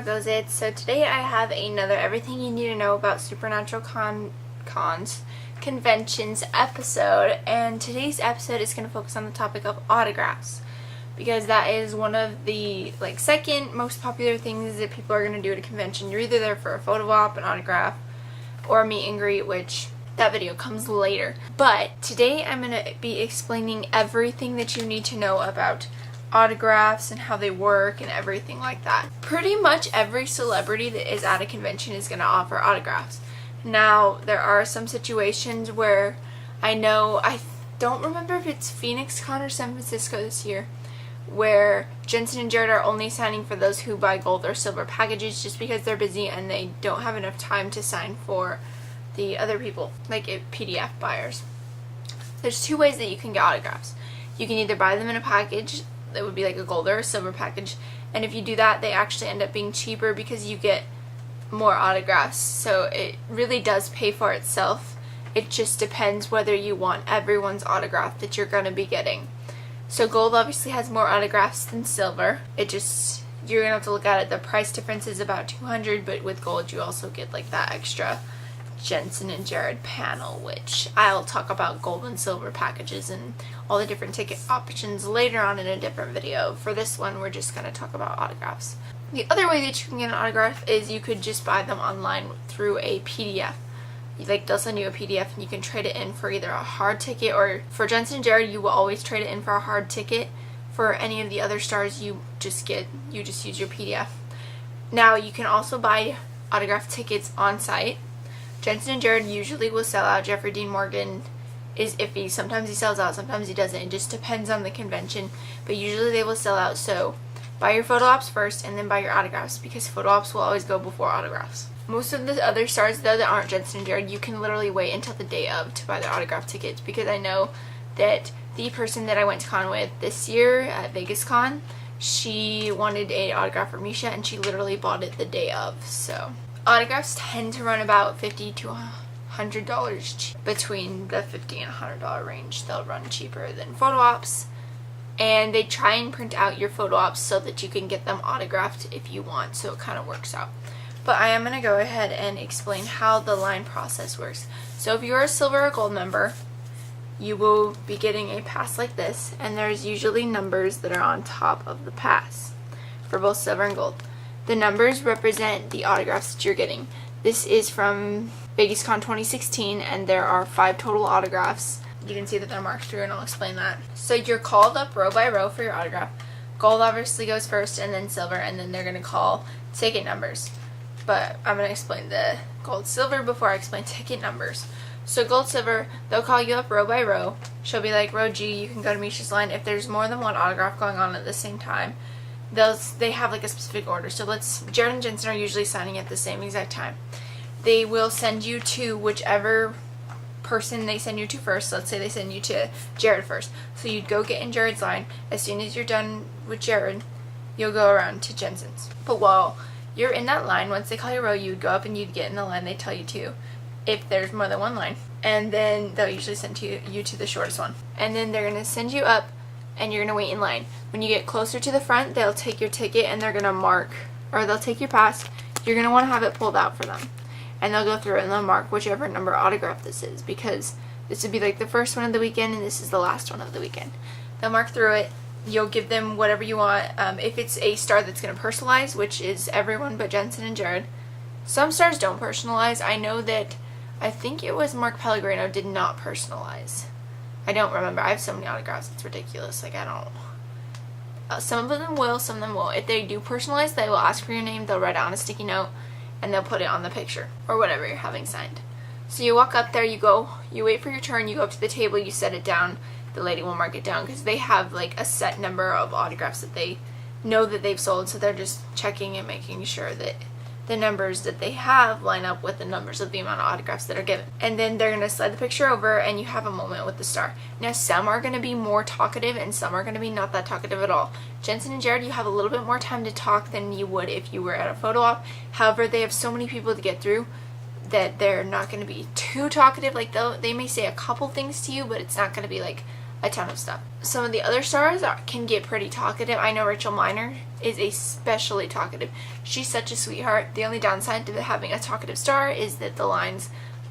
goes it. So today I have another everything you need to know about supernatural conventions episode, and today's episode is going to focus on the topic of autographs, because that is one of the second most popular things that people are going to do at a convention. You're either there for a photo op, an autograph, or a meet and greet, which that video comes later. But today I'm going to be explaining everything that you need to know about autographs and how they work and everything like that. Pretty much every celebrity that is at a convention is going to offer autographs. Now, there are some situations where I don't remember if it's Phoenix Con or San Francisco this year, where Jensen and Jared are only signing for those who buy gold or silver packages just because they're busy and they don't have enough time to sign for the other people, like PDF buyers. There's two ways that you can get autographs. You can either buy them in a package that would be like a gold or a silver package, and if you do that, they actually end up being cheaper because you get more autographs, so it really does pay for itself. It just depends whether you want everyone's autograph that you're going to be getting. So gold obviously has more autographs than silver. You're going to have to look at it. The price difference is about $200, but with gold you also get like that extra Jensen and Jared panel, which I'll talk about gold and silver packages and all the different ticket options later on in a different video. For this one, we're just going to talk about autographs. The other way that you can get an autograph is you could just buy them online through a PDF. They'll send you a PDF and you can trade it in for either a hard ticket, or for Jensen and Jared, you will always trade it in for a hard ticket. For any of the other stars, you just use your PDF. Now, you can also buy autograph tickets on site. Jensen and Jared usually will sell out. Jeffrey Dean Morgan is iffy. Sometimes he sells out, sometimes he doesn't. It just depends on the convention, but usually they will sell out. So buy your photo ops first and then buy your autographs, because photo ops will always go before autographs. Most of the other stars, though, that aren't Jensen and Jared, you can literally wait until the day of to buy their autograph tickets, because I know that the person that I went to con with this year at Vegas Con, she wanted an autograph for Misha and she literally bought it the day of. So autographs tend to run about $50 to $100 between the $50 and $100 range. They'll run cheaper than photo ops, and they try and print out your photo ops so that you can get them autographed if you want, so it kind of works out. But I am going to go ahead and explain how the line process works. So if you're a silver or gold member, you will be getting a pass like this, and there's usually numbers that are on top of the pass for both silver and gold. The numbers represent the autographs that you're getting. This is from Vegas Con 2016, and there are 5 total autographs. You can see that they're marked through, and I'll explain that. So you're called up row by row for your autograph. Gold obviously goes first, and then silver, and then they're going to call ticket numbers. But I'm going to explain the gold silver before I explain ticket numbers. So gold silver, they'll call you up row by row. She'll be like, row G, you can go to Misha's line. If there's more than one autograph going on at the same time, they have like a specific order. So Jared and Jensen are usually signing at the same exact time. They will send you to whichever person they send you to first. Let's say they send you to Jared first. So you'd go get in Jared's line. As soon as you're done with Jared, you'll go around to Jensen's. But while you're in that line, once they call your row, you'd go up and you'd get in the line they tell you to, if there's more than one line. And then they'll usually send you to the shortest one. And then they're going to send you up, and you're going to wait in line. When you get closer to the front, they'll take your ticket and they're going to mark, or they'll take your pass. You're going to want to have it pulled out for them. And they'll go through and they'll mark whichever number autograph this is, because this would be like the first one of the weekend and this is the last one of the weekend. They'll mark through it. You'll give them whatever you want. If it's a star that's going to personalize, which is everyone but Jensen and Jared. Some stars don't personalize. I think it was Mark Pellegrino did not personalize. I don't remember. I have so many autographs, it's ridiculous. Some of them will, some of them won't. If they do personalize, they will ask for your name, they'll write it on a sticky note, and they'll put it on the picture, or whatever you're having signed. So you walk up there, you wait for your turn, you go up to the table, you set it down, the lady will mark it down, because they have like a set number of autographs that they know that they've sold, so they're just checking and making sure that the numbers that they have line up with the numbers of the amount of autographs that are given. And then they're going to slide the picture over and you have a moment with the star. Now, some are going to be more talkative and some are going to be not that talkative at all. Jensen and Jared, you have a little bit more time to talk than you would if you were at a photo op. However, they have so many people to get through that they're not going to be too talkative. They may say a couple things to you, but it's not going to be like a ton of stuff. Some of the other stars can get pretty talkative. I know Rachel Miner is especially talkative. She's such a sweetheart. The only downside to having a talkative star is that the lines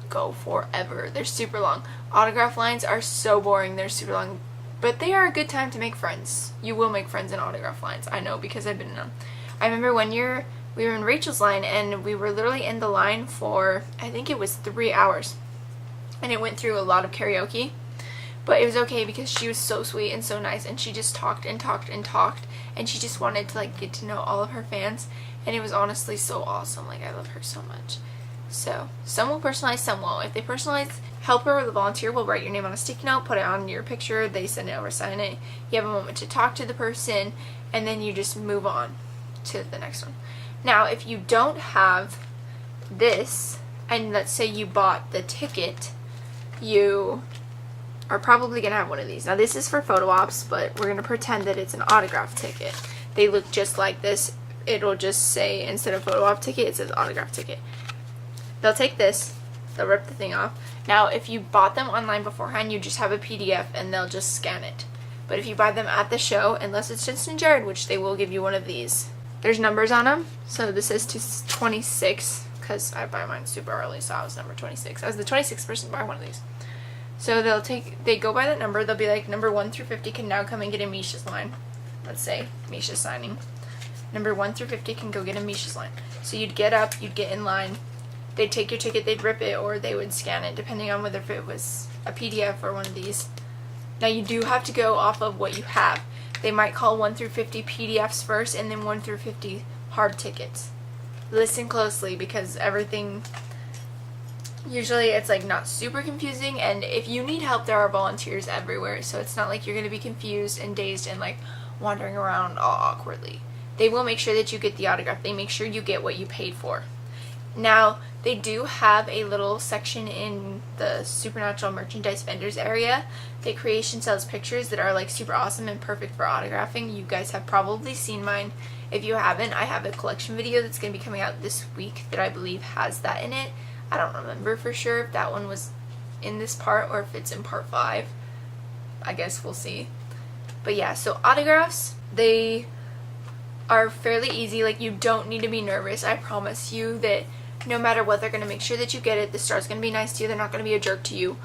go forever. They're super long. Autograph lines are so boring. They're super long, but they are a good time to make friends. You will make friends in autograph lines. I know because I've been in them. I remember one year we were in Rachel's line and we were literally in the line for, I think it was 3 hours, and it went through a lot of karaoke. But it was okay because she was so sweet and so nice, and she just talked and talked and talked, and she just wanted to like get to know all of her fans, and it was honestly so awesome. Like, I love her so much. So some will personalize, some won't. If they personalize, helper or the volunteer will write your name on a sticky note, put it on your picture, they send it over, sign it. You have a moment to talk to the person, and then you just move on to the next one. Now, if you don't have this, and let's say you bought the ticket, you are probably going to have one of these. Now, this is for photo ops, but we're going to pretend that it's an autograph ticket. They look just like this. It'll just say, instead of photo op ticket, it says autograph ticket. They'll take this, they'll rip the thing off. Now, if you bought them online beforehand, you just have a PDF and they'll just scan it. But if you buy them at the show, unless it's Justin and Jared, which they will give you one of these, there's numbers on them. So this is to 26, because I buy mine super early, so I was number 26. I was the 26th person to buy one of these. So they go by that number. They'll be like, number 1 through 50 can now come and get in Misha's line. Let's say Misha's signing. Number 1 through 50 can go get in Misha's line. So you'd get up, you'd get in line. They'd take your ticket, they'd rip it, or they would scan it, depending on whether it was a PDF or one of these. Now, you do have to go off of what you have. They might call 1 through 50 PDFs first, and then 1 through 50 hard tickets. Listen closely, because everything, usually it's like not super confusing, and if you need help, there are volunteers everywhere, so it's not like you're going to be confused and dazed and like wandering around all awkwardly. They will make sure that you get the autograph. They make sure you get what you paid for. Now, they do have a little section in the Supernatural merchandise vendors area. The creation sells pictures that are like super awesome and perfect for autographing. You guys have probably seen mine. If you haven't, I have a collection video that's going to be coming out this week that I believe has that in it. I don't remember for sure if that one was in this part or if it's in part 5. I guess we'll see. But yeah, so autographs, they are fairly easy. Like, you don't need to be nervous. I promise you that no matter what, they're going to make sure that you get it. The star's going to be nice to you. They're not going to be a jerk to you.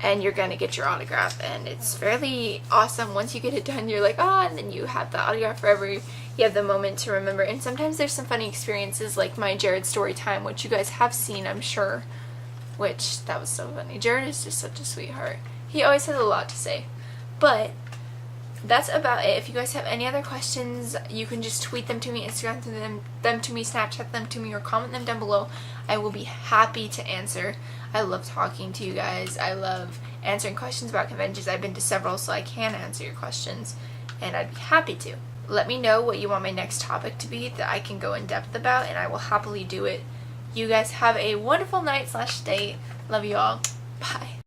And you're going to get your autograph. And it's fairly awesome. Once you get it done, you're like, oh, and then you have the autograph forever. You have the moment to remember. And sometimes there's some funny experiences, like my Jared story time, which you guys have seen, I'm sure. Which, that was so funny. Jared is just such a sweetheart. He always has a lot to say. But that's about it. If you guys have any other questions, you can just tweet them to me, Instagram them to me, Snapchat them to me, or comment them down below. I will be happy to answer. I love talking to you guys. I love answering questions about conventions. I've been to several, so I can answer your questions, and I'd be happy to. Let me know what you want my next topic to be that I can go in depth about, and I will happily do it. You guys have a wonderful night/day. Love you all. Bye.